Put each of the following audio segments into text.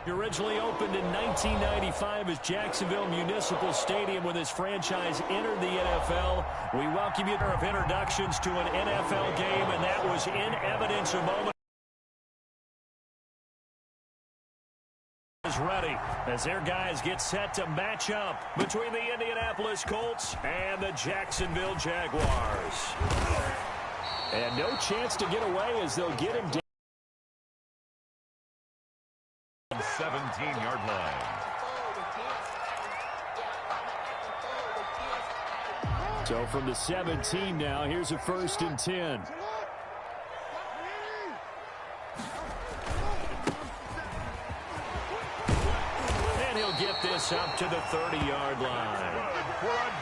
Originally opened in 1995 as Jacksonville Municipal Stadium when this franchise entered the NFL. We welcome you to our introductions to an NFL game, and that was in evidence a moment. Is ready as their guys get set to match up between the Indianapolis Colts and the Jacksonville Jaguars. And no chance to get away as they'll get him down. 17-yard line. So from the 17 now, here's a 1st and 10. And he'll get this up to the 30-yard line.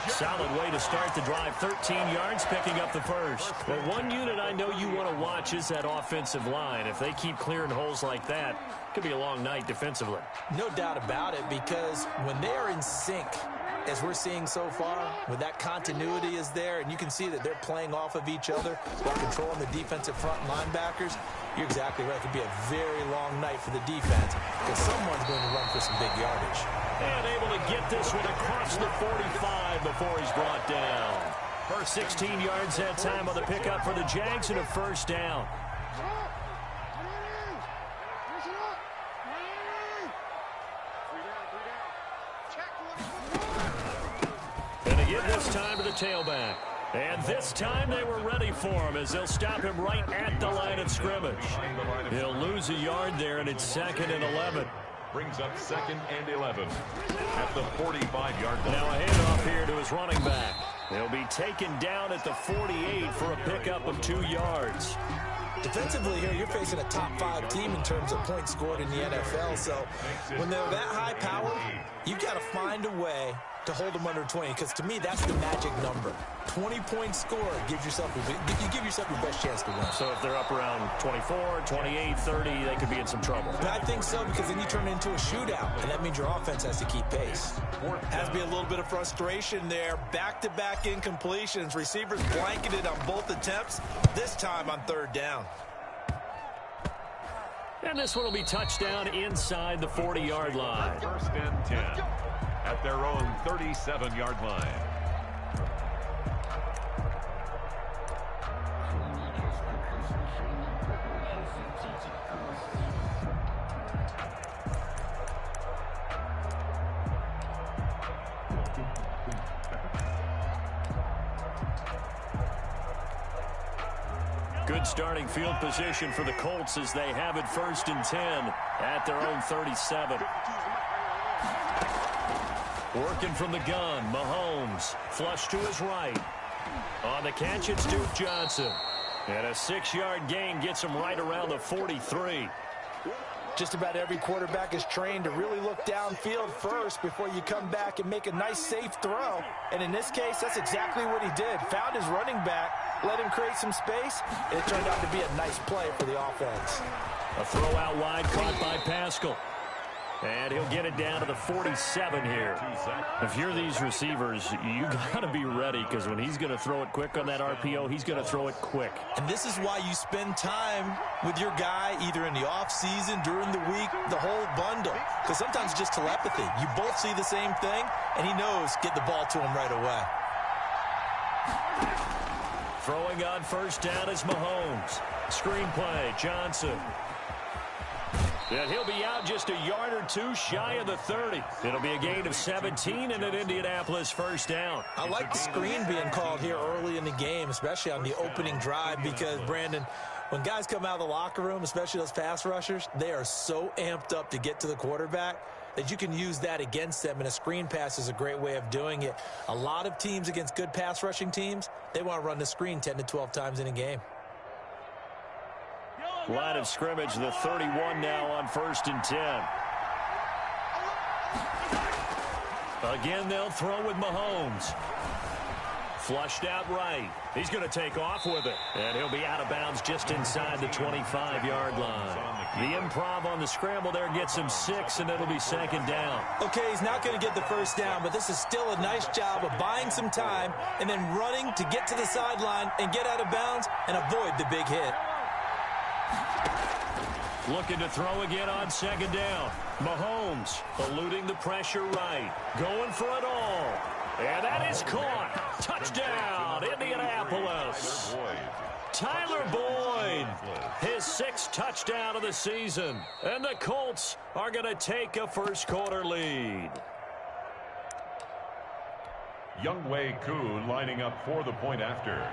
Solid way to start the drive. 13 yards, picking up the first. But one unit I know you want to watch is that offensive line. If they keep clearing holes like that, it could be a long night defensively. No doubt about it, because when they are in sync, as we're seeing so far, when that continuity is there, and you can see that they're playing off of each other while controlling the defensive front linebackers, you're exactly right. It could be a very long night for the defense because someone's going to run for some big yardage. And able to get this one across the 45 before he's brought down. First 16 yards that time on the pickup for the Jags and a 1st down. And again this time to the tailback. And this time they were ready for him as they'll stop him right at the line of scrimmage. He'll lose a yard there, and it's 2nd and 11. Brings up 2nd and 11 at the 45-yard line. Now a handoff here to his running back. He'll be taken down at the 48 for a pickup of 2 yards. Defensively here, you're facing a top 5 team in terms of points scored in the NFL. So when they're that high power, you've got to find a way to hold them under 20, because to me, that's the magic number. 20-point score gives yourself you give yourself your best chance to win. So if they're up around 24, 28, 30, they could be in some trouble. But I think so, because then you turn it into a shootout, and that means your offense has to keep pace. Has to be a little bit of frustration there. Back-to-back incompletions. Receivers blanketed on both attempts, this time on 3rd down. And this one will be touchdown inside the 40-yard line. 1st and 10 at their own 37-yard line. Good starting field position for the Colts as they have it 1st and 10 at their own 37. Working from the gun, Mahomes, flush to his right. On the catch, it's Duke Johnson. And a 6-yard gain gets him right around the 43. Just about every quarterback is trained to really look downfield first before you come back and make a nice, safe throw. And in this case, that's exactly what he did. Found his running back, let him create some space, and it turned out to be a nice play for the offense. A throw out wide caught by Pascal. And he'll get it down to the 47 here. If you're these receivers, you got to be ready, because when he's going to throw it quick on that RPO, he's going to throw it quick. And this is why you spend time with your guy either in the offseason, during the week, the whole bundle. Because sometimes it's just telepathy. You both see the same thing, and he knows get the ball to him right away. Throwing on 1st down is Mahomes. Screen play, Johnson. And he'll be out just a yard or 2 shy of the 30. It'll be a gain of 17 and an Indianapolis 1st down. I like the screen being called here early in the game, especially on the opening drive, because, Brandon, when guys come out of the locker room, especially those pass rushers, they are so amped up to get to the quarterback that you can use that against them, and a screen pass is a great way of doing it. A lot of teams against good pass rushing teams, they want to run the screen 10 to 12 times in a game. Line of scrimmage, the 31 now on 1st and 10. Again, they'll throw with Mahomes. Flushed out right. He's going to take off with it. And he'll be out of bounds just inside the 25-yard line. The improv on the scramble there gets him 6, and it'll be 2nd down. Okay, he's not going to get the 1st down, but this is still a nice job of buying some time and then running to get to the sideline and get out of bounds and avoid the big hit. Looking to throw again on second down. Mahomes eluding the pressure right. Going for it all. And that is caught. Touchdown, Indianapolis. Tyler Boyd, his 6th touchdown of the season. And the Colts are going to take a first-quarter lead. Younghoe Koo lining up for the point after.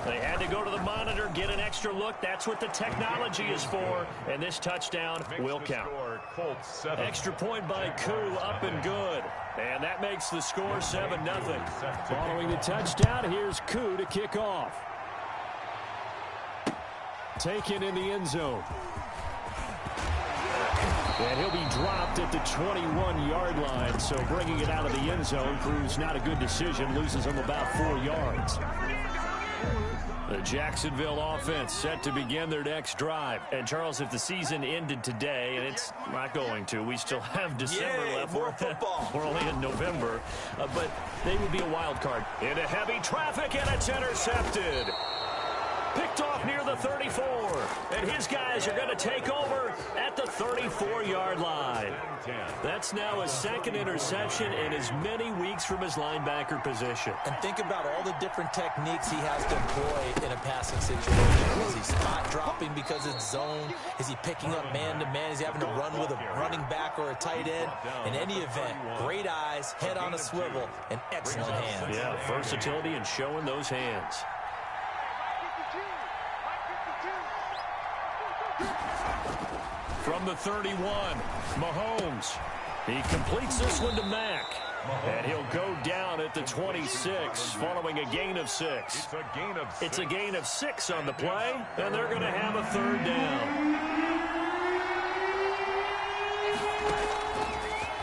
They had to go to the monitor, get an extra look. That's what the technology is for. And this touchdown will count. Extra point by Koo, up and good. And that makes the score 7-0. Following the touchdown, here's Koo to kick off. Taken in the end zone. And he'll be dropped at the 21-yard line. So bringing it out of the end zone proves not a good decision. Loses him about 4 yards. The Jacksonville offense set to begin their next drive. And, Charles, if the season ended today, and it's not going to, we still have December left. More football. We're only in November. But they would be a wild card. Into heavy traffic, and it's intercepted. Picked off near the 34. And his guys are going to take over at the 34-yard line. That's now his 2nd interception in as many weeks from his linebacker position. And think about all the different techniques he has to employ in a passing situation. Is he spot dropping because it's zone? Is he picking up man-to-man? Is he having to run with a running back or a tight end? In any event, great eyes, head on a swivel, and excellent hands. Yeah, versatility and showing those hands. From the 31, Mahomes. He completes this one to Mack. And he'll go down at the 26 following a gain of 6. It's a gain of 6 on the play, and they're going to have a 3rd down.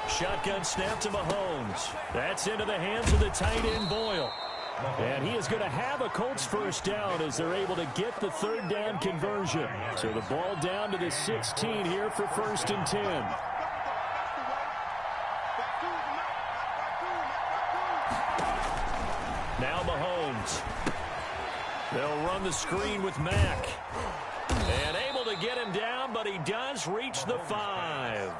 Shotgun snap to Mahomes. That's into the hands of the tight end Boyle. And he is going to have a Colts first down as they're able to get the 3rd down conversion. So the ball down to the 16 here for 1st and 10. Now Mahomes. They'll run the screen with Mack. And able to get him down, but he does reach the 5.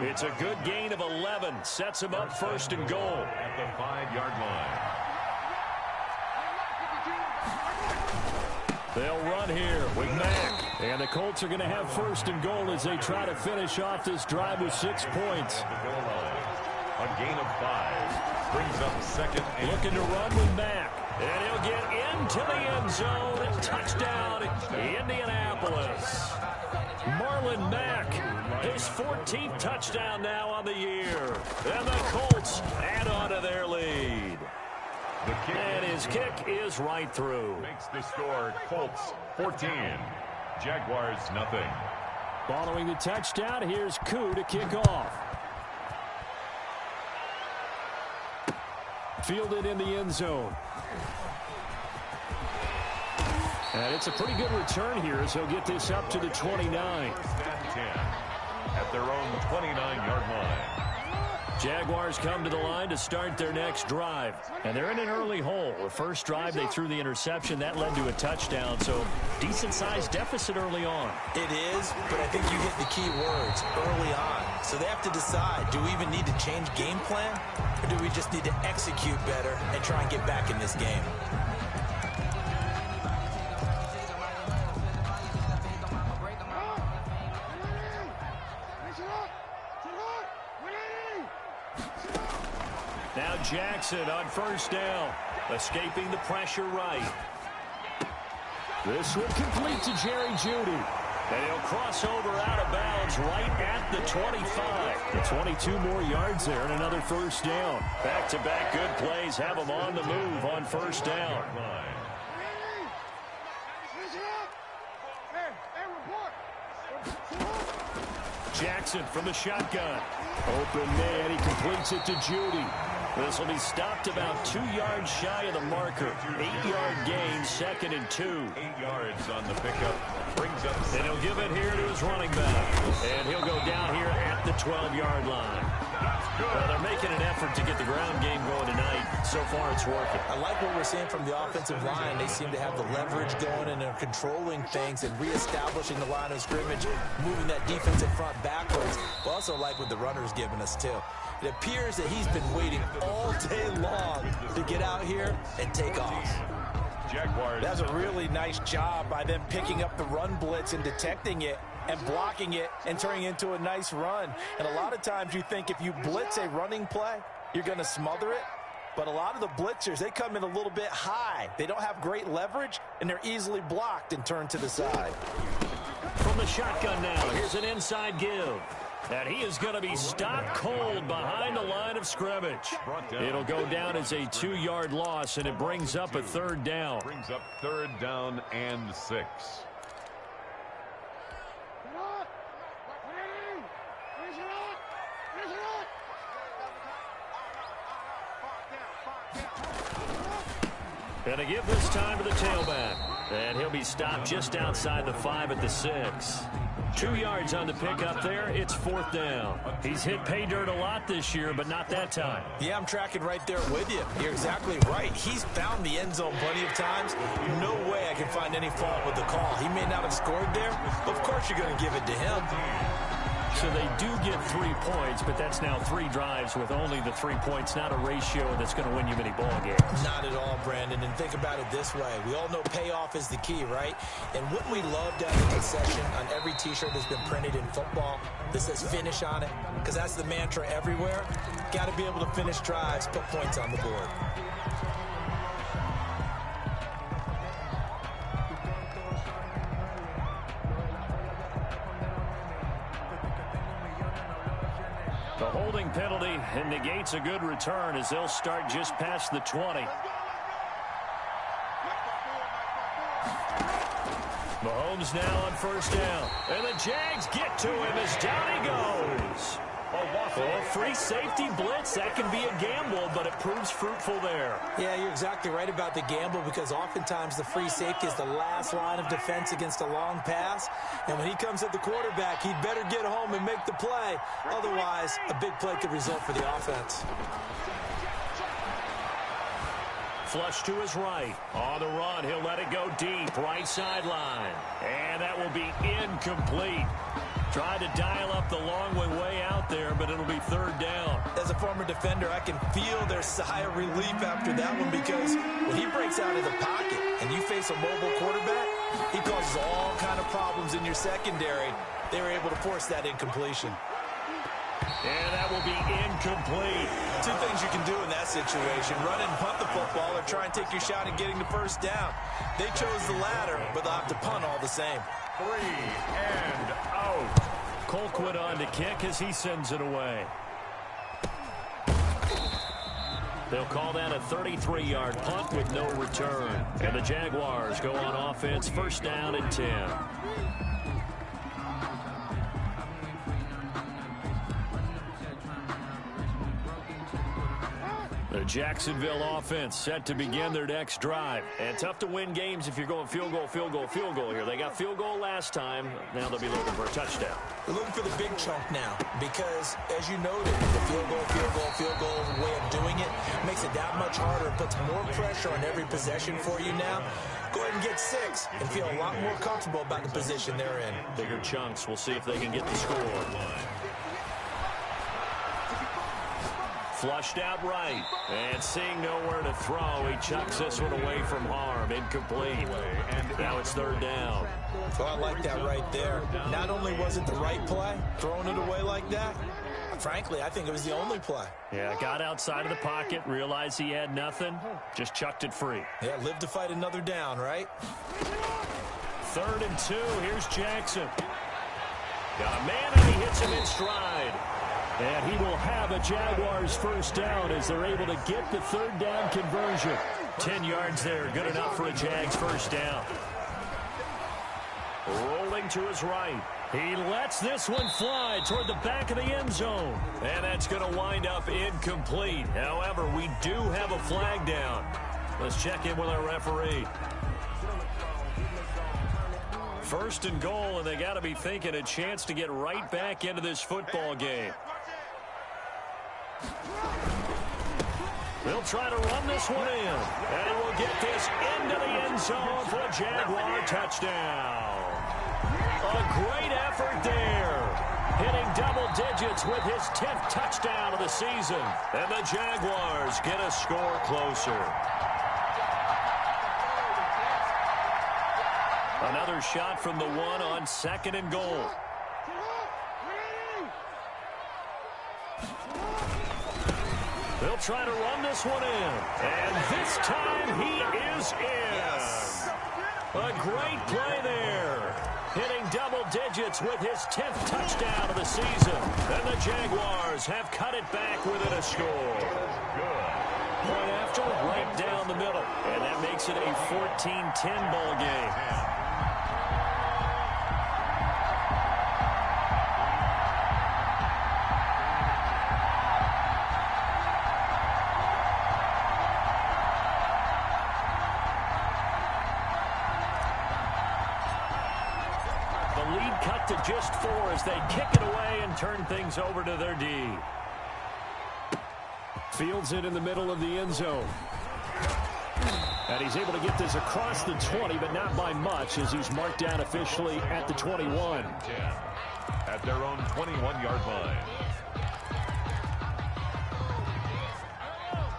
It's a good gain of 11. Sets him up 1st and goal. At the 5-yard line. They'll run here with Mack. And the Colts are going to have 1st and goal as they try to finish off this drive with 6 points. A gain of 5. Brings up 2nd and... Looking to run with Mack. And he'll get into the end zone. Touchdown, Indianapolis. Marlon Mack, his 14th touchdown now on the year. And the Colts add on to their lead. And his kick is right through. Makes the score Colts 14. Jaguars nothing. Following the touchdown, here's Koo to kick off. Fielded in the end zone. And it's a pretty good return here as he'll get this up to the 29. 10 at their own 29-yard line. Jaguars come to the line to start their next drive. And they're in an early hole. The first drive, they threw the interception. That led to a touchdown. So decent-sized deficit early on. It is, but I think you hit the key words early on. So they have to decide, do we even need to change game plan? Or do we just need to execute better and try and get back in this game? Now Jackson on 1st down, escaping the pressure right. This will complete to Jerry Jeudy. And he'll cross over out of bounds right at the 25. The 22 more yards there and another 1st down. Back-to-back good plays have him on the move on 1st down. Jackson from the shotgun. Open man, he completes it to Jeudy. This will be stopped about 2 yards shy of the marker. 8-yard gain, 2nd and 2. 8 yards on the pickup. Brings up. And he'll give it here to his running back. And he'll go down here at the 12-yard line. Well, they're making an effort to get the ground game going tonight. So far, it's working. I like what we're seeing from the offensive line. They seem to have the leverage going and are controlling things and reestablishing the line of scrimmage, moving that defensive front backwards. But also like what the runner's giving us, too. It appears that he's been waiting all day long to get out here and take off. Jaguars. That's a really nice job by them picking up the run blitz and detecting it and blocking it and turning it into a nice run. And a lot of times you think if you blitz a running play, you're going to smother it. But a lot of the blitzers, they come in a little bit high. They don't have great leverage, and they're easily blocked and turned to the side. From the shotgun now, here's an inside give. And he is going to be stopped cold behind the line of scrimmage. It'll go down as a 2-yard loss, and it brings up a third down. Brings up third down and 6. And to give this time to the tailback. And he'll be stopped just outside the 5 at the 6. 2 yards on the pickup there. It's fourth down. He's hit pay dirt a lot this year, but not that time. Yeah, I'm tracking right there with you. You're exactly right. He's found the end zone plenty of times. No way I can find any fault with the call. He may not have scored there, but of course you're going to give it to him. So they do get 3 points, but that's now 3 drives with only the 3 points, not a ratio that's going to win you many ball games. Not at all, Brandon. And think about it this way. We all know payoff is the key, right? And wouldn't we love to have a concession on every T-shirt that's been printed in football that says finish on it? Because that's the mantra everywhere. Got to be able to finish drives, put points on the board. The holding penalty and negates a good return as they'll start just past the 20. Mahomes now on first down. And the Jags get to him as down he goes. Oh, free safety blitz. That can be a gamble, but it proves fruitful there. Yeah, you're exactly right about the gamble because oftentimes the free safety is the last line of defense against a long pass. And when he comes at the quarterback, he'd better get home and make the play. Otherwise, a big play could result for the offense. Flush to his right. On the run, he'll let it go deep. Right sideline. And that will be incomplete. Tried to dial up the long way out there, but it'll be third down. As a former defender, I can feel their sigh of relief after that one because when he breaks out of the pocket and you face a mobile quarterback, he causes all kind of problems in your secondary. They were able to force that incompletion. And that will be incomplete. 2 things you can do in that situation: run and punt the football or try and take your shot at getting the first down. They chose the latter, but they'll have to punt all the same. 3 and out. Colquitt on to kick as he sends it away. They'll call that a 33-yard punt with no return. And the Jaguars go on offense, first down and 10. The Jacksonville offense set to begin their next drive. And tough to win games if you're going field goal, field goal, field goal here. They got field goal last time. Now they'll be looking for a touchdown. They're looking for the big chunk now because, as you noted, the field goal way of doing it makes it that much harder. It puts more pressure on every possession for you now. Go ahead and get 6 and feel a lot more comfortable about the position they're in. Bigger chunks. We'll see if they can get the score. Flushed out right. And seeing nowhere to throw, he chucks this one away from harm. Incomplete. And now it's third down. Well, I like that right there. Not only was it the right play, throwing it away like that, frankly, I think it was the only play. Yeah, got outside of the pocket, realized he had nothing, just chucked it free. Yeah, live to fight another down, right? 3rd and 2. Here's Jackson. Got a man, and he hits him in stride. And he will have a Jaguars first down as they're able to get the third down conversion. 10 yards there, good enough for a Jags first down. Rolling to his right. He lets this one fly toward the back of the end zone. And that's going to wind up incomplete. However, we do have a flag down. Let's check in with our referee. 1st and goal, and they got to be thinking a chance to get right back into this football game. They'll try to run this one in. And he will get this into the end zone for a Jaguar touchdown. A great effort there. Hitting double digits with his 10th touchdown of the season. And the Jaguars get a score closer. Another shot from the one on 2nd and goal. They'll try to run this one in. And this time he is in. Yes. A great play there. Hitting double digits with his 10th touchdown of the season. And the Jaguars have cut it back within a score. Point after, right down the middle. And that makes it a 14-10 ball game. Cut to just 4 as they kick it away and turn things over to their D. Fields it in the middle of the end zone. And he's able to get this across the 20, but not by much as he's marked down officially at the 21. At their own 21-yard line.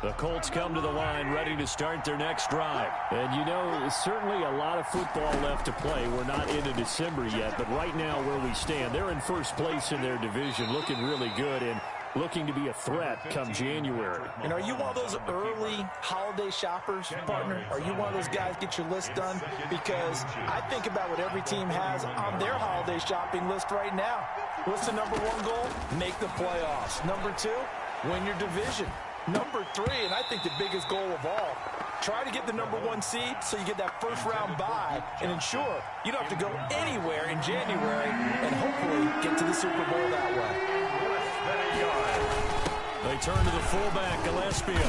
The Colts come to the line ready to start their next drive. And, you know, there's certainly a lot of football left to play. We're not into December yet, but right now where we stand, they're in first place in their division, looking really good and looking to be a threat come January. And are you one of those early holiday shoppers, partner? Are you one of those guys get your list done? Because I think about what every team has on their holiday shopping list right now. What's the number 1 goal? Make the playoffs. Number 2, win your division. Number 3, and I think the biggest goal of all, try to get the number 1 seed so you get that first-round bye and ensure you don't have to go anywhere in January and hopefully get to the Super Bowl that way. They turn to the fullback, Gillespie.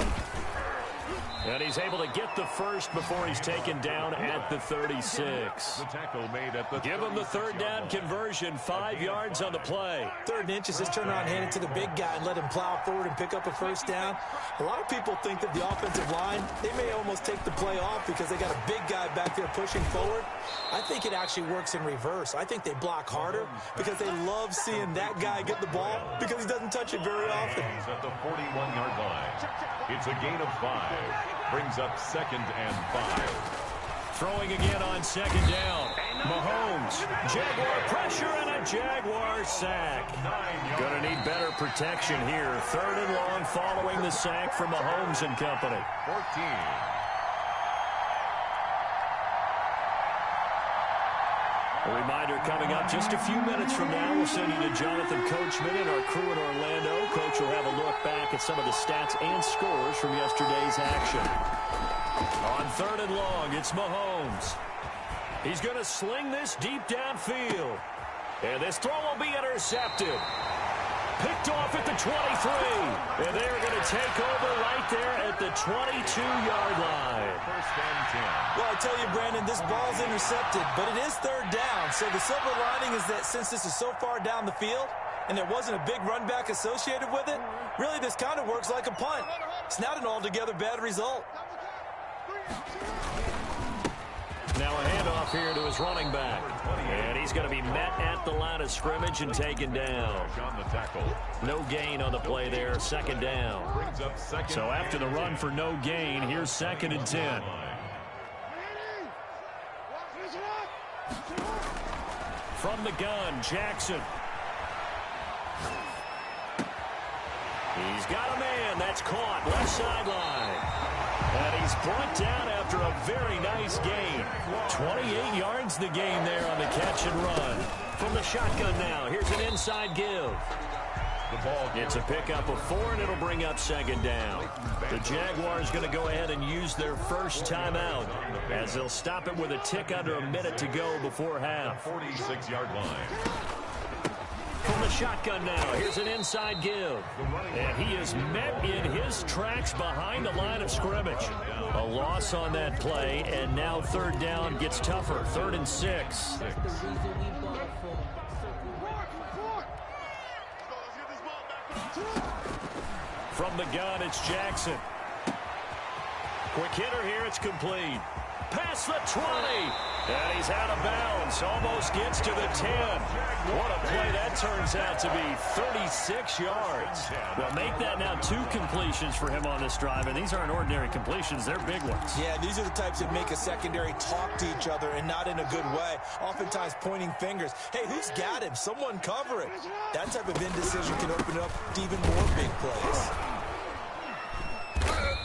And he's able to get the first before he's taken down at the 36. The tackle made at the Give him the 3rd down conversion, 5 yards on the play. 3rd and inches, just turn around and hand it to the big guy and let him plow forward and pick up a first down. A lot of people think that the offensive line, they may almost take the play off because they got a big guy back there pushing forward. I think it actually works in reverse. I think they block harder because they love seeing that guy get the ball because he doesn't touch it very often. At the 41-yard line. It's a gain of 5. Brings up 2nd and 5. Throwing again on 2nd down. Mahomes. Jaguar pressure and a Jaguar sack. Going to need better protection here. 3rd and long following the sack from Mahomes and company. 14. A reminder coming up just a few minutes from now. We'll send you to Jonathan Coachman and our crew in Orlando. Coach will have a look back at some of the stats and scores from yesterday's action. On 3rd and long, it's Mahomes. He's going to sling this deep downfield. And this throw will be intercepted. Picked off at the 23. And they are going to take over right there at the 22-yard line. 1st and 10. Well, I tell you, Brandon, this ball's intercepted, but it is 3rd down. So the silver lining is that since this is so far down the field and there wasn't a big run back associated with it, really this kind of works like a punt. It's not an altogether bad result. Now a handoff here to his running back. And he's going to be met at the line of scrimmage and taken down. No gain on the play there, 2nd down. So after the run for no gain, here's 2nd and 10. From the gun, Jackson. He's got a man. That's caught. Left sideline. And he's brought down after a very nice gain. 28 yards the gain there on the catch and run. From the shotgun now, here's an inside give. It's a pickup of 4, and it'll bring up 2nd down. The Jaguars going to go ahead and use their first timeout as they'll stop it with a tick under a minute to go before half. 46-yard line. From the shotgun now, here's an inside give. And he is met in his tracks behind the line of scrimmage. A loss on that play, and now 3rd down gets tougher. 3rd and 6. From the gun, it's Jackson. Quick hitter here, it's complete. Past the 20, and he's out of bounds. Almost gets to the 10. What a play that turns out to be, 36 yards. Well, make that now 2 completions for him on this drive, and these aren't ordinary completions. They're big ones. Yeah, these are the types that make a secondary talk to each other, and not in a good way. Oftentimes pointing fingers. Hey, who's got him? Someone cover it. That type of indecision can open up to even more big plays.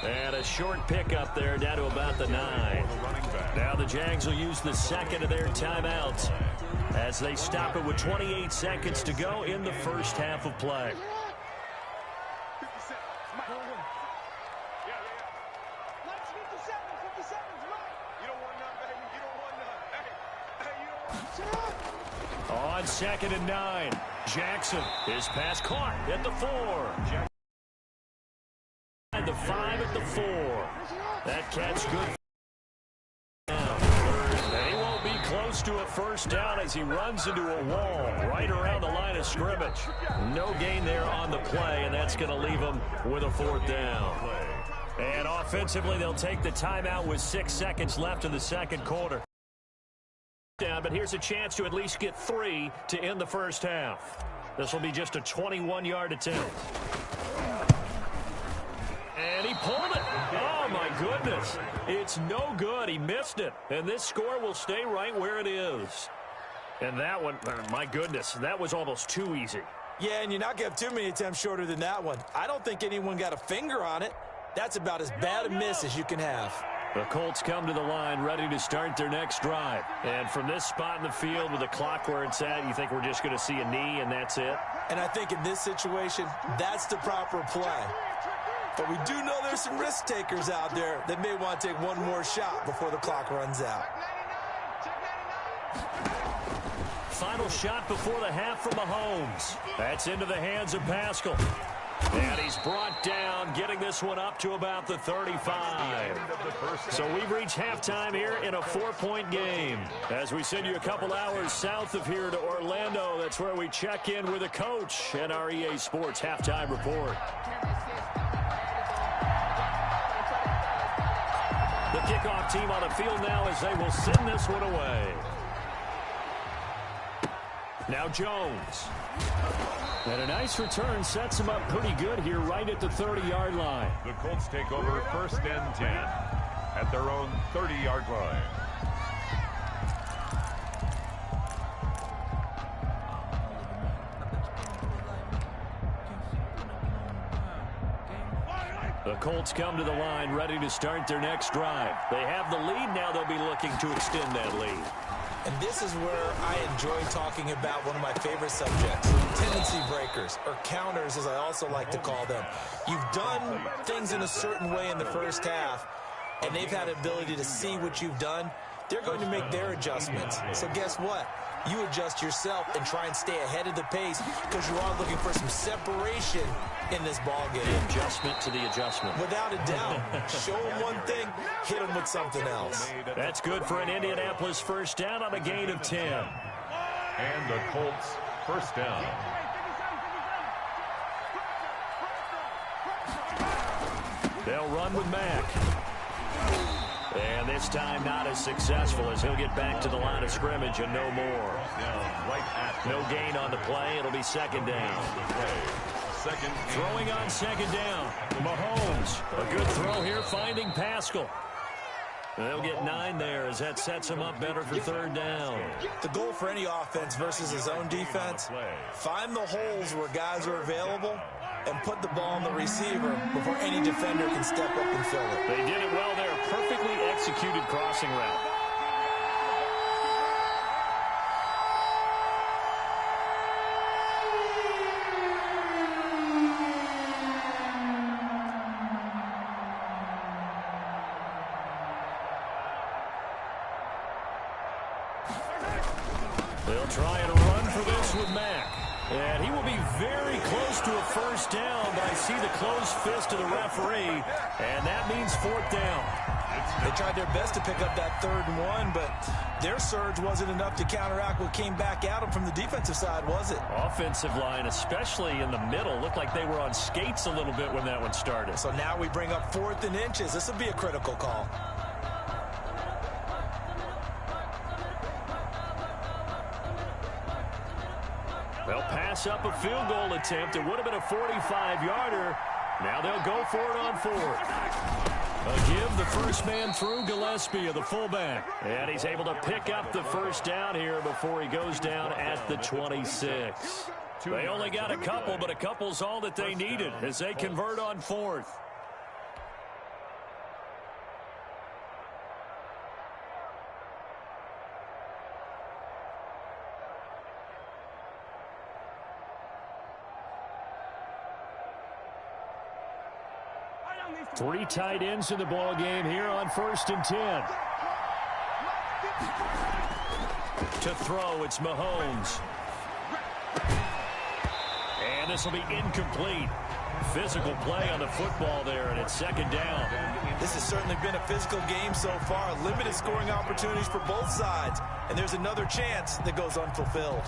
And a short pickup there down to about the 9. Now the Jags will use the second of their timeouts as they stop it with 28 seconds to go in the first half of play. On 2nd and 9, Jackson, his pass caught at the 4. The 5 at the 4. That catch good. And he won't be close to a first down as he runs into a wall right around the line of scrimmage. No gain there on the play, and that's going to leave him with a 4th down. And offensively, they'll take the timeout with 6 seconds left in the second quarter. But here's a chance to at least get 3 to end the first half. This will be just a 21-yard attempt. And he pulled it. Oh, my goodness. It's no good. He missed it. And this score will stay right where it is. And that one, my goodness, that was almost too easy. Yeah, and you're not going to have too many attempts shorter than that one. I don't think anyone got a finger on it. That's about as bad a miss as you can have. The Colts come to the line ready to start their next drive. And from this spot in the field with the clock where it's at, you think we're just going to see a knee and that's it? And I think in this situation, that's the proper play. But we do know there's some risk takers out there that may want to take one more shot before the clock runs out. Final shot before the half from Mahomes. That's into the hands of Pascal. And he's brought down, getting this one up to about the 35. So we've reached halftime here in a 4-point game. As we send you a couple hours south of here to Orlando, that's where we check in with a coach and our EA Sports halftime report. The kickoff team on the field now as they will send this one away. Now Jones. And a nice return sets him up pretty good here right at the 30-yard line. The Colts take over 1st and 10 at their own 30-yard line. The Colts come to the line ready to start their next drive. They have the lead. Now they'll be looking to extend that lead. And this is where I enjoy talking about one of my favorite subjects, tendency breakers, or counters as I also like to call them. You've done things in a certain way in the first half, and they've had the ability to see what you've done. They're going to make their adjustments. So guess what? You adjust yourself and try and stay ahead of the pace because you are looking for some separation in this ball game. Adjustment to the adjustment. Without a doubt. Show them one thing, hit them with something else. That's good for an Indianapolis first down on a gain of 10. And the Colts first down. They'll run with Mack. And this time not as successful as he'll get back to the line of scrimmage and no more. No gain on the play. It'll be 2nd down. Throwing on 2nd down. Mahomes. A good throw here finding Pascal. They'll get 9 there as that sets him up better for 3rd down. The goal for any offense versus his own defense, find the holes where guys are available and put the ball on the receiver before any defender can step up and fill it. They did it well there. Perfectly executed crossing route. They'll try and run for this with Mack. And he will be very close to a first down, but I see the closed fist of the referee, and that means 4th down. They tried their best to pick up that 3rd and 1, but their surge wasn't enough to counteract what came back at them from the defensive side, was it? Offensive line, especially in the middle, looked like they were on skates a little bit when that one started. So now we bring up 4th and inches. This will be a critical call. They'll pass up a field goal attempt. It would have been a 45-yarder. Now they'll go for it on 4th. A give the first man through Gillespie of the fullback. And he's able to pick up the first down here before he goes down at the 26. They only got a couple, but a couple's all that they needed as they convert on 4th. Three tight ends in the ball game here on 1st and 10. To throw, it's Mahomes. And this will be incomplete. Physical play on the football there, and it's 2nd down. This has certainly been a physical game so far. Limited scoring opportunities for both sides. And there's another chance that goes unfulfilled.